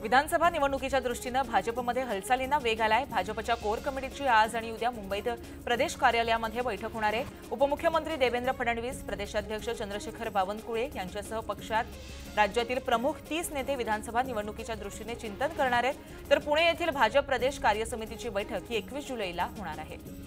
विधानसभा निवडणुकीच्या दृष्टीने भाजपमध्ये हालचालींना वेग आलाय। भाजपच्या कोर कमिटीची आज आणि उद्या मुंबईत प्रदेश कार्यालयामध्ये बैठक होणार आहे। उपमुख्यमंत्री देवेंद्र फडणवीस, प्रदेशाध्यक्ष चंद्रशेखर बावनकुळे यांच्यासह पक्षात राज्यातील प्रमुख 30 नेते विधानसभा निवडणुकीच्या दृष्टीने चिंतन करणार आहेत। तर पुणे येथील भाजप प्रदेश कार्यसमितीची बैठक ही 21 जुलैला होणार आहे।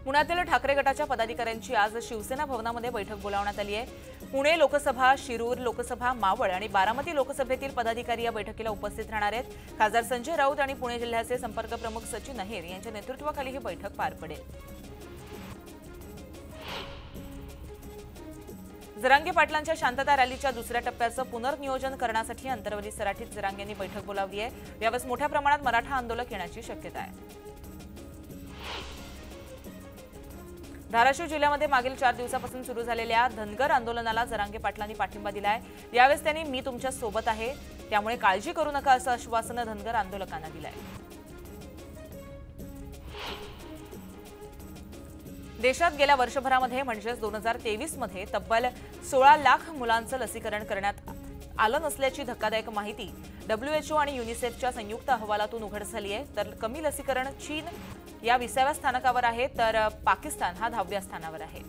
पुण्यातील ठाकरे गटाच्या पदाधिकाऱ्यांची आज शिवसेना भवनामध्ये बैठक बोलावण्यात आली आहे। पुणे लोकसभा, शिरूर लोकसभा, मावळ आणि बारामती लोकसभेतील पदाधिकारी या बैठकीला उपस्थित राहणार आहेत। खासदार संजय राऊत आणि पुणे जिल्ह्याचे संपर्क प्रमुख सचिन अहेर यांच्या नेतृत्वाखाली ही बैठक पार पडेल। जरांगे पाटलांच्या शांतता रॅलीच्या दुसऱ्या टप्प्याचं पुनर्नियोजन करण्यासाठी अंतर्वली सराठीत जरांगे यांनी बैठक बोलावली आहे। यावेळेस मोठ्या प्रमाणात मराठा आंदोलक येण्याची शक्यता आहे। धाराशिव जिल्ह्यामध्ये मागील 4 दिवसापासून सुरू झालेल्या धनगर आंदोलनाला जरांगे पाटलांनी पाठिंबा दिलाय। यावेळेस त्यांनी मी तुमच्या सोबत आहे, त्यामुळे काळजी करू नका असं आश्वासन धनगर आंदोलकांना दिलंय। देशात गेल्या वर्षभरामध्ये म्हणजेच 2023 मध्ये तब्बल 16 लाख मुलांचं लसीकरण करण्यात आलं नसल्याची धक्कादायक माहिती WHO आणि युनिसेफच्या संयुक्त अहवालातून उघड झाली आहे। तर कमी लसीकरण चीन या 20व्या स्थानावर आहे, तर पाकिस्तान हा 10व्या स्थानावर आहे।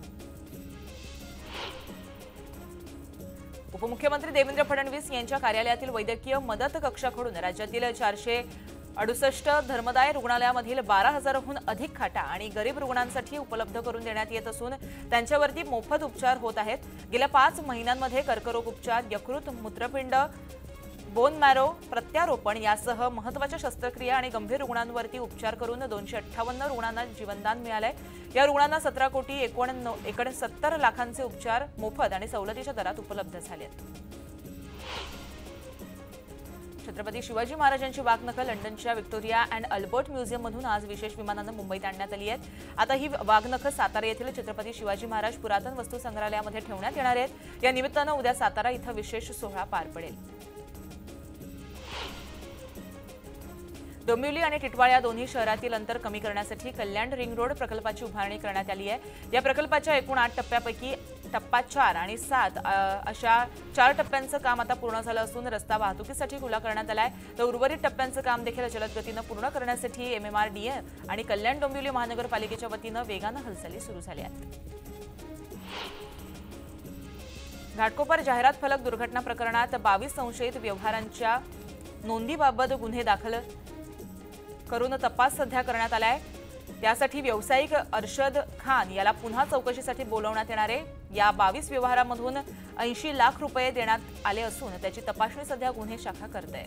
उपमुख्यमंत्री देवेंद्र फडणवीस यांच्या कार्यालयातील वैद्यकीय मदत कक्षाकडून राज्यातील 468 धर्मदाय रुग्णालयामधील 12,000हून अधिक खाटा आणि गरीब रुग्णांसाठी उपलब्ध करून देण्यात येत असून त्यांच्यावरती मोफत उपचार होत आहेत। गेल्या 5 महिन्यांमध्ये कर्करोग उपचार, यकृत, मूत्रपिंड, बोन मॅरो प्रत्यारोपण यासह महत्त्वाच्या शस्त्रक्रिया आणि गंभीर रुग्णांवरती उपचार करून 258 रुग्णांना जीवनदान मिळालंय। या रुग्णांना 17 कोटी 69 लाखांचे उपचार मोफत आणि सवलतीच्या दरात उपलब्ध झाले आहेत। छत्रपती शिवाजी महाराजांची वाघनखं लंडनच्या व्हिक्टोरिया अँड अल्बर्ट म्युझियममधून आज विशेष विमानानं मुंबईत आणण्यात आली आहेत। आता ही वाघनखं सातारा येथील छत्रपती शिवाजी महाराज पुरातन वस्तू संग्रहालयामध्ये ठेवण्यात येणार आहेत। या निमित्तानं उद्या सातारा इथं विशेष सोहळा पार पडेल। डोंबिवली आणि टिटवाळा या दोन्ही शहरातील अंतर कमी करण्यासाठी कल्याण रिंग रोड प्रकल्पाची उभारणी करण्यात आली आहे। या प्रकल्पाच्या एकूण 8 टप्प्यापैकी टप्पा 4 आणि 7 अशा 4 टप्प्यांचं काम आता पूर्ण झालं असून रस्ता वाहतुकीसाठी खुला करण्यात आलाय। तर उर्वरित टप्प्यांचं काम देखील जलद गतीनं पूर्ण करण्यासाठी MMRDA आणि कल्याण डोंबिवली महानगरपालिकेच्या वतीनं वेगानं हालचाली सुरू झाल्या आहेत। घाटकोपर जाहिरात फलक दुर्घटना प्रकरणात 22 संशयित व्यवहारांच्या नोंदीबाबत गुन्हे दाखल करून तपास सध्या करण्यात आलाय। त्यासाठी व्यावसायिक अर्शद खान याला पुन्हा चौकशीसाठी बोलवण्यात येणार आहे। या 22 व्यवहारांमधून 80 लाख रुपये देण्यात आले असून त्याची तपासणी सध्या गुन्हे शाखा करते।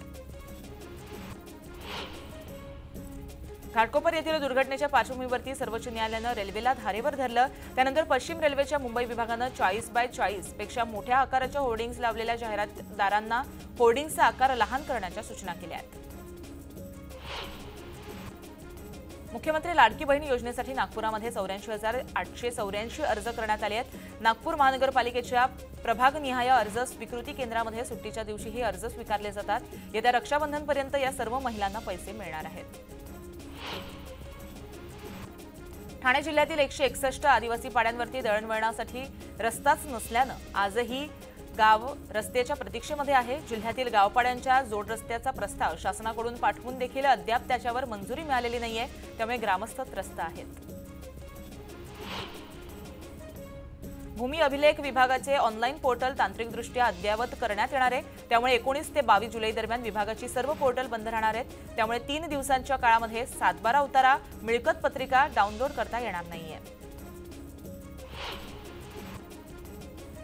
घाटकोपर येथील दुर्घटनेच्या पार्श्वभूमीवरती सर्वोच्च न्यायालयानं रेल्वेला धारेवर धरलं। त्यानंतर पश्चिम रेल्वेच्या मुंबई विभागानं 40x40 पेक्षा मोठ्या आकाराच्या होर्डिंग्ज लावलेल्या जाहिरातदारांना होर्डिंग्जचा आकार लहान करण्याच्या सूचना केल्या आहेत। मुख्यमंत्री लाडकी बहीण योजनेसाठी नागपुरामध्ये 84,884 अर्ज करण्यात आले आहेत। नागपूर महानगरपालिकेच्या प्रभागनिहाय अर्ज स्वीकृती केंद्रामध्ये सुट्टीच्या दिवशी हे अर्ज स्वीकारले जातात। येत्या रक्षाबंधनपर्यंत या सर्व महिलांना पैसे मिळणार आहेत। ठाणे जिल्ह्यातील 161 आदिवासी पाड्यांवरती दळणवळणासाठी रस्ताच नसल्यानं आजही गाव रस्त्याच्या प्रतीक्षेमध्ये आहे। जिल्ह्यातील गावपाड्यांच्या जोड रस्त्याचा प्रस्ताव शासनाकडून पाठवून देखील अद्याप त्याच्यावर मंजुरी मिळालेली नाहीये, त्यामुळे ग्रामस्थ त्रस्त आहेत। भूमी अभिलेख विभागाचे ऑनलाईन पोर्टल तांत्रिकदृष्ट्या अद्ययावत करण्यात येणार आहे। त्यामुळे 19 ते 22 जुलै दरम्यान विभागाची सर्व पोर्टल बंद राहणार आहेत। त्यामुळे 3 दिवसांच्या काळामध्ये 7/12 उतारा, मिळकत पत्रिका डाउनलोड करता येणार नाहीये।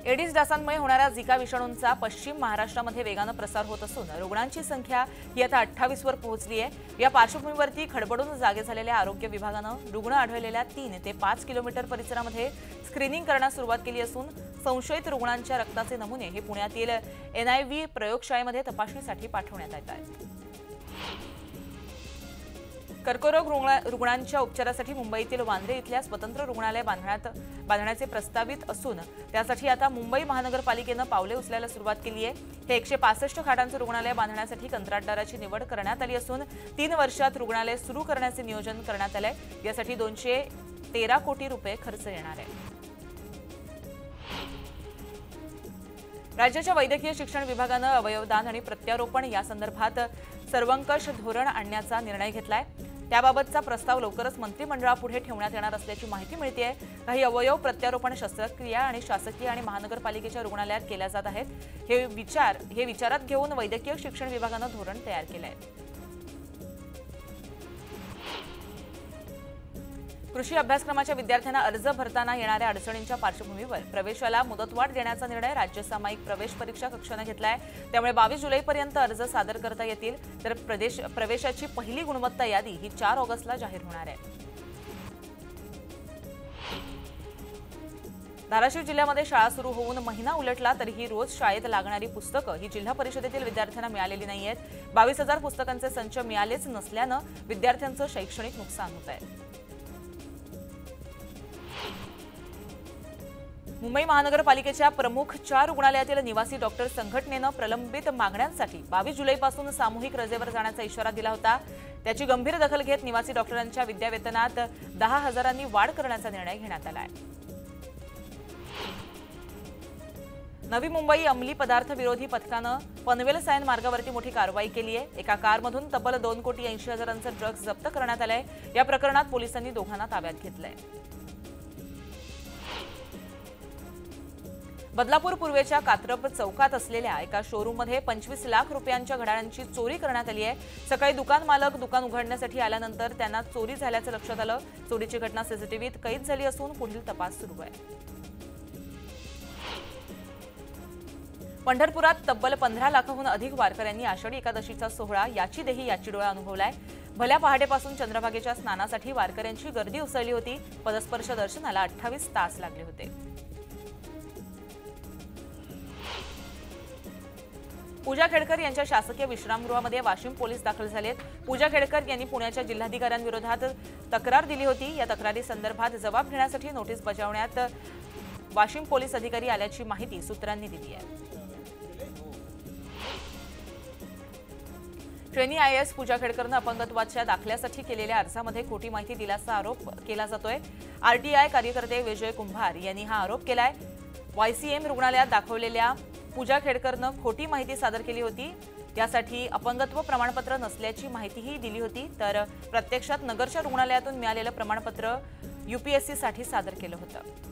एडिस डासांमुळे होणाऱ्या झिका विषाणूंचा पश्चिम महाराष्ट्रामध्ये वेगानं प्रसार होत असून रुग्णांची संख्या ही आता 28 वर पोहोचली आहे। या पार्श्वभूमीवरती खडबडून जागे झालेल्या आरोग्य विभागानं रुग्ण आढळलेल्या 3 ते 5 किलोमीटर परिसरामध्ये स्क्रीनिंग करण्यास सुरुवात केली असून संशयित रुग्णांच्या रक्ताचे नमुने हे पुण्यातील NIV प्रयोगशाळेमध्ये तपासणीसाठी पाठवण्यात येत आहेत। कर्करोग रुग्णांच्या उपचारासाठी मुंबईतील वांद्रे इथल्या स्वतंत्र रुग्णालय बांधण्याचे प्रस्तावित असून त्यासाठी आता मुंबई महानगरपालिकेनं पावले उचलायला सुरुवात केली आहे। हे 165 खाटांचं रुग्णालय बांधण्यासाठी कंत्राटदाराची निवड करण्यात आली असून 3 वर्षात रुग्णालय सुरू करण्याचे नियोजन करण्यात आले आहे। यासाठी 213 कोटी रुपये खर्च येणार आहे। राज्याच्या वैद्यकीय शिक्षण विभागानं अवयवदान आणि प्रत्यारोपण या संदर्भात सर्वंकष धोरण आणण्याचा निर्णय घेतलाय। त्याबाबतचा प्रस्ताव लवकरच मंत्रिमंडळापुढे ठेवण्यात येणार असल्याची माहिती मिळतेय। काही अवयव प्रत्यारोपण शस्त्रक्रिया आणि शासकीय आणि महानगरपालिकेच्या रुग्णालयात केल्या जात आहेत। हे विचारात घेऊन वैद्यकीय शिक्षण विभागानं धोरण तयार केलंय। कृषी अभ्यासक्रमाच्या विद्यार्थ्यांना अर्ज भरताना येणाऱ्या अडचणींच्या पार्श्वभूमीवर प्रवेशाला मुदतवाढ देण्याचा निर्णय राज्य सामायिक प्रवेश परीक्षा कक्षाने घेतलाय। त्यामुळे 22 जुलैपर्यंत अर्ज सादर करता येतील। तर प्रवेशाची पहिली गुणवत्ता यादी ही 4 ऑगस्टला जाहीर होणार आहे। धाराशिव जिल्ह्यामध्ये शाळा सुरू होऊन महिना उलटला तरीही रोज शाळेत लागणारी पुस्तकं ही जिल्हा परिषदेतील विद्यार्थ्यांना मिळालेली नाहीयेत। 22,000 पुस्तकांचे संच मिळालेच नसल्यानं विद्यार्थ्यांचं शैक्षणिक नुकसान होत आहे। मुंबई महानगरपालिकेच्या प्रमुख 4 रुग्णालयातील निवासी डॉक्टर संघटनेनं प्रलंबित मागण्यांसाठी 22 जुलैपासून सामूहिक रजेवर जाण्याचा इशारा दिला होता। त्याची गंभीर दखल घेत निवासी डॉक्टरांच्या विद्यावेतनात 10,000 वाढ करण्याचा निर्णय घेण्यात आला आहे। नवी मुंबई अंमली पदार्थ विरोधी पथकानं पनवेल सायन मार्गावरती मोठी कारवाई केली आहे। एका कारमधून तब्बल 2,80,00,000 ड्रग्ज जप्त करण्यात आले। या प्रकरणात पोलिसांनी दोघांना ताब्यात घेतलंय। बदलापूर पूर्वेच्या कात्रप चौकात असलेल्या एका शोरूममध्ये 25 लाख रुपयांच्या घड्याळांची चोरी करण्यात आली आहे। सकाळी दुकान मालक दुकान उघडण्यासाठी आल्यानंतर त्यांना चोरी झाल्याचं लक्षात आलं। चोरीची घटना सीसीटीव्हीत कैद झाली असून पुढील तपास सुरू आहे। पंढरपुरात तब्बल 15 लाखांहून अधिक वारकऱ्यांनी आषाढी एकादशीचा सोहळा याची देही याची डोळा अनुभवलाय। भल्या पहाटेपासून चंद्रभागेच्या स्नानासाठी वारकऱ्यांची गर्दी उसळली होती। पदस्पर्श दर्शनाला 28 तास लागले होते। पूजा खेडकर यांच्या शासकीय विश्रामगृहामध्ये वाशिम पोलीस दाखल झालेत। पूजा खेडकर यांनी पुण्याच्या जिल्हाधिकाऱ्यांविरोधात तक्रार दिली होती। या तक्रारी संदर्भात जबाब घेण्यासाठी नोटीस बजावण्यात वाशिम पोलीस अधिकारी आल्याची माहिती सूत्रांनी दिली आहे। ट्रेनी IAS पूजा खेडकरनं अपंगत्वाच्या दाखल्यासाठी केलेल्या अर्जामध्ये खोटी माहिती दिल्याचा आरोप केला जातोय। RTI कार्यकर्ते विजय कुंभार यांनी हा आरोप केलाय। YCM रुग्णालयात दाखवलेल्या पूजा खेडकरनं खोटी माहिती सादर केली होती। यासाठी अपंगत्व प्रमाणपत्र नसल्याची माहितीही दिली होती। तर प्रत्यक्षात नगरच्या रुग्णालयातून मिळालेलं प्रमाणपत्र UPSC साठी सादर केलं होतं।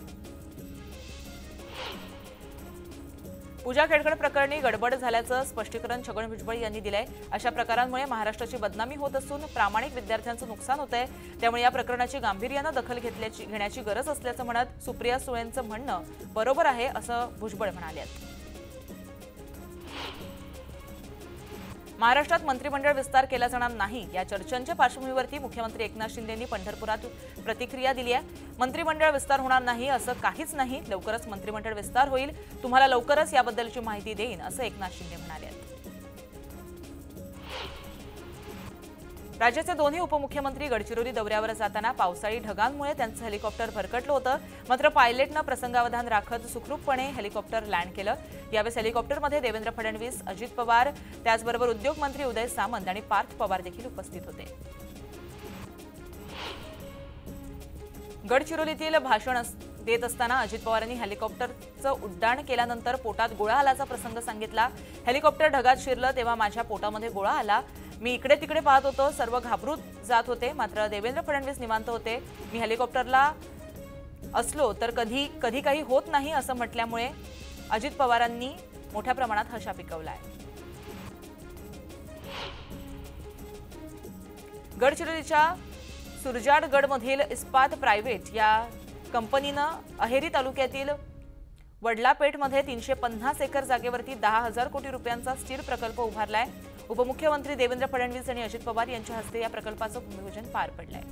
पूजा खेडकर प्रकरणी गडबड झाल्याचं स्पष्टीकरण छगन भुजबळ यांनी दिलंय। अशा प्रकारांमुळे महाराष्ट्राची बदनामी होत असून प्रामाणिक विद्यार्थ्यांचं नुकसान होतंय। त्यामुळे या प्रकरणाची गांभीर्यानं दखल घेण्याची गरज असल्याचं म्हणत सुप्रिया सुळेंचं म्हणणं बरोबर आहे असं भुजबळ म्हणाले। महाराष्ट्रात मंत्रिमंडळ विस्तार केला जाणार नाही या चर्चांच्या पार्श्वभूमीवरती मुख्यमंत्री एकनाथ शिंदेंनी पंढरपुरात प्रतिक्रिया दिली आहे। मंत्रिमंडळ विस्तार होणार नाही असं काहीच नाही, लवकरच मंत्रिमंडळ विस्तार होईल, तुम्हाला लवकरच याबद्दलची माहिती देईन असं एकनाथ शिंदे म्हणाले। राज्याचे दोन्ही उपमुख्यमंत्री गडचिरोली दौऱ्यावर जाताना पावसाळी ढगांमुळे त्यांचं हेलिकॉप्टर भरकटलं होतं। मात्र पायलटनं प्रसंगावधान राखत सुखरूपपणे हेलिकॉप्टर लँड केलं। यावेळी हेलिकॉप्टरमध्ये देवेंद्र फडणवीस, अजित पवार, त्याचबरोबर उद्योग मंत्री उदय सामंत आणि पार्थ पवार देखील उपस्थित होते। गडचिरोलीतील भाषण देत असताना अजित पवारांनी हेलिकॉप्टरचं उड्डाण केल्यानंतर पोटात गोळा आल्याचा प्रसंग सांगितला। हेलिकॉप्टर ढगात शिरलं तेव्हा माझ्या पोटामध्ये गोळा आला। मी इकडे तिकडे पाहत होतो, सर्व घाबरून जात होते। मात्र देवेंद्र फडणवीस निवांत होते। मी हेलिकॉप्टरला असलो तर कधी काही होत नाही असं म्हटल्यामुळे अजित पवारांनी मोठ्या प्रमाणात हशा पिकवलाय। गडचिरोलीच्या सुरजाडगडमधील इस्पात प्रायव्हेट या कंपनीनं अहेरी तालुक्यातील वडलापेठमध्ये 350 एकर जागेवरती 10,000 कोटी रुपयांचा स्टील प्रकल्प उभारलाय। उपमुख्यमंत्री देवेंद्र फडणवीस आणि अजित पवार यांच्या हस्ते या प्रकल्पाचं भूमिपूजन पार पडलंय।